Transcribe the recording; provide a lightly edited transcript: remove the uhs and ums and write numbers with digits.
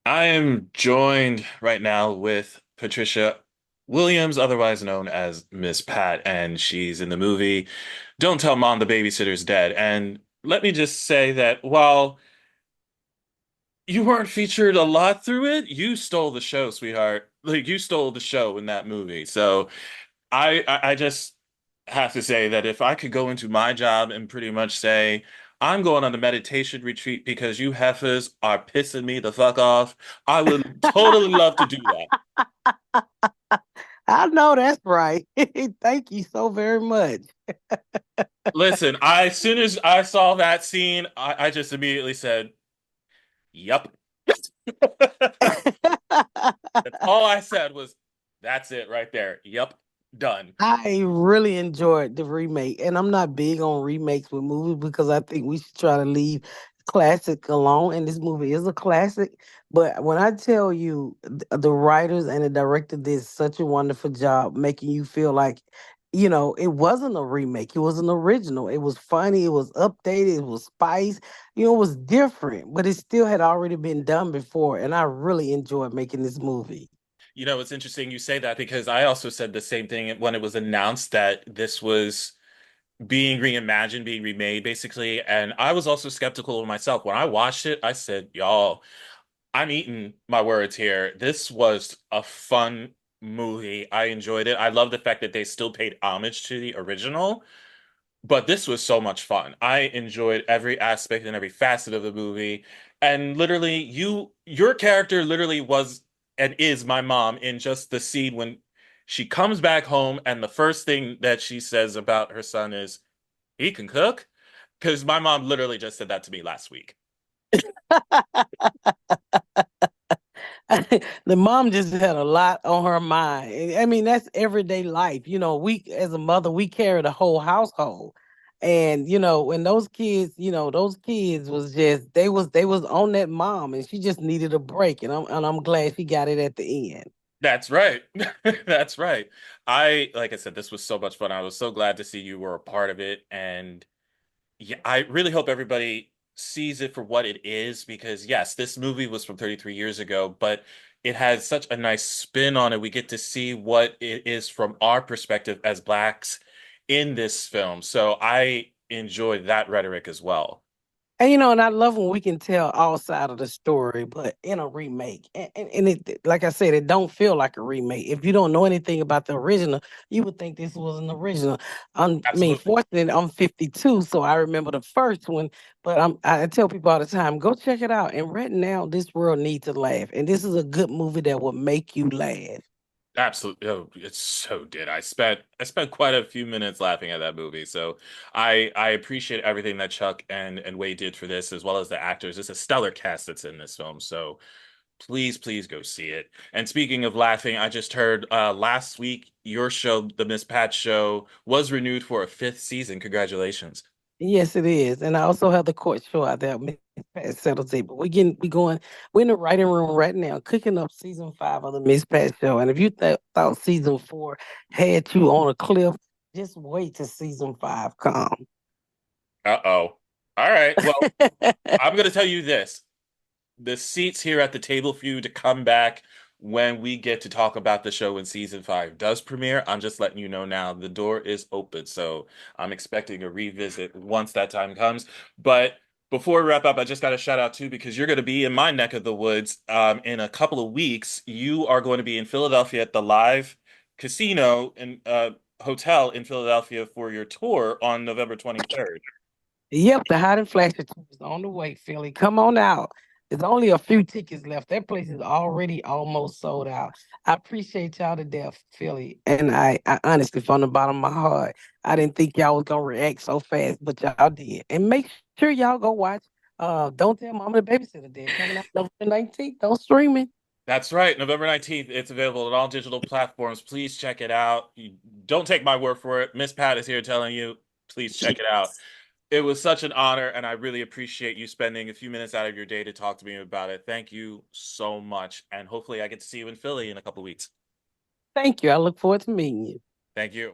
I am joined right now with Patricia Williams, otherwise known as Miss Pat, and she's in the movie Don't Tell Mom the Babysitter's Dead. And let me just say that while you weren't featured a lot through it, you stole the show, sweetheart. Like you stole the show in that movie. So I just have to say that if I could go into my job and pretty much say, I'm going on a meditation retreat because you heifers are pissing me the fuck off, I would totally love to do that. I know that's right. Thank you so very much. Listen, as soon as I saw that scene, I just immediately said, Yup. That's all I said was, that's it right there. Yup, done. I really enjoyed the remake, and I'm not big on remakes with movies because I think we should try to leave classic alone. And this movie is a classic. But when I tell you the writers and the director did such a wonderful job making you feel like, it wasn't a remake, it was an original. It was funny, it was updated, it was spice, it was different, but it still had already been done before. And I really enjoyed making this movie. You know, it's interesting you say that because I also said the same thing when it was announced that this was being reimagined, being remade, basically. And I was also skeptical of myself. When I watched it, I said, y'all, I'm eating my words here. This was a fun movie. I enjoyed it. I love the fact that they still paid homage to the original, but this was so much fun. I enjoyed every aspect and every facet of the movie. And literally, your character literally was and is my mom in just the scene when she comes back home and the first thing that she says about her son is, he can cook? Because my mom literally just said that to me last week. The mom just had a lot on her mind. I mean, that's everyday life. We as a mother, we carry the whole household. And when those kids was just they was on that mom and she just needed a break. And I'm glad she got it at the end. That's right. That's right. Like I said, this was so much fun. I was so glad to see you were a part of it. And yeah, I really hope everybody sees it for what it is because, yes, this movie was from 33 years ago, but it has such a nice spin on it. We get to see what it is from our perspective as Blacks in this film. So I enjoyed that rhetoric as well. And I love when we can tell all side of the story, but in a remake. And it, like I said, it don't feel like a remake. If you don't know anything about the original, you would think this was an original. I mean, Absolutely. fortunately, I'm 52, so I remember the first one. But I tell people all the time, go check it out. And right now, this world needs to laugh, and this is a good movie that will make you laugh. Absolutely. Oh, it so did. I spent quite a few minutes laughing at that movie. So I appreciate everything that Chuck and Wade did for this, as well as the actors. It's a stellar cast that's in this film. So please, please go see it. And speaking of laughing, I just heard last week your show, the Miss Pat Show, was renewed for a fifth season. Congratulations. Yes, it is. And I also have the court show out there. Miss Pat settles it. But we're in the writing room right now, cooking up season 5 of the Miss Pat show. And if you thought season 4 had you on a cliff, just wait till season 5 come. Uh-oh. All right. Well, I'm going to tell you this. The seats here at the table for you to come back when we get to talk about the show when season 5 does premiere. I'm just letting you know now the door is open. So I'm expecting a revisit once that time comes. But before we wrap up, I just got a shout out too because you're going to be in my neck of the woods in a couple of weeks. You are going to be in Philadelphia at the Live Casino and Hotel in Philadelphia for your tour on November 23rd. Yep, the hot and flashy tour is on the way, Philly. Come on out. There's only a few tickets left. That place is already almost sold out. I appreciate y'all to death, Philly. And I honestly, from the bottom of my heart, I didn't think y'all was gonna react so fast, but y'all did. And make sure y'all go watch Don't Tell Mama the Babysitter Dead coming out November 19th. Don't stream it. That's right, November 19th. It's available on all digital platforms. Please check it out. You don't take my word for it. Miss Pat is here telling you, please check it out. It was such an honor, and I really appreciate you spending a few minutes out of your day to talk to me about it. Thank you so much. And hopefully, I get to see you in Philly in a couple of weeks. Thank you. I look forward to meeting you. Thank you.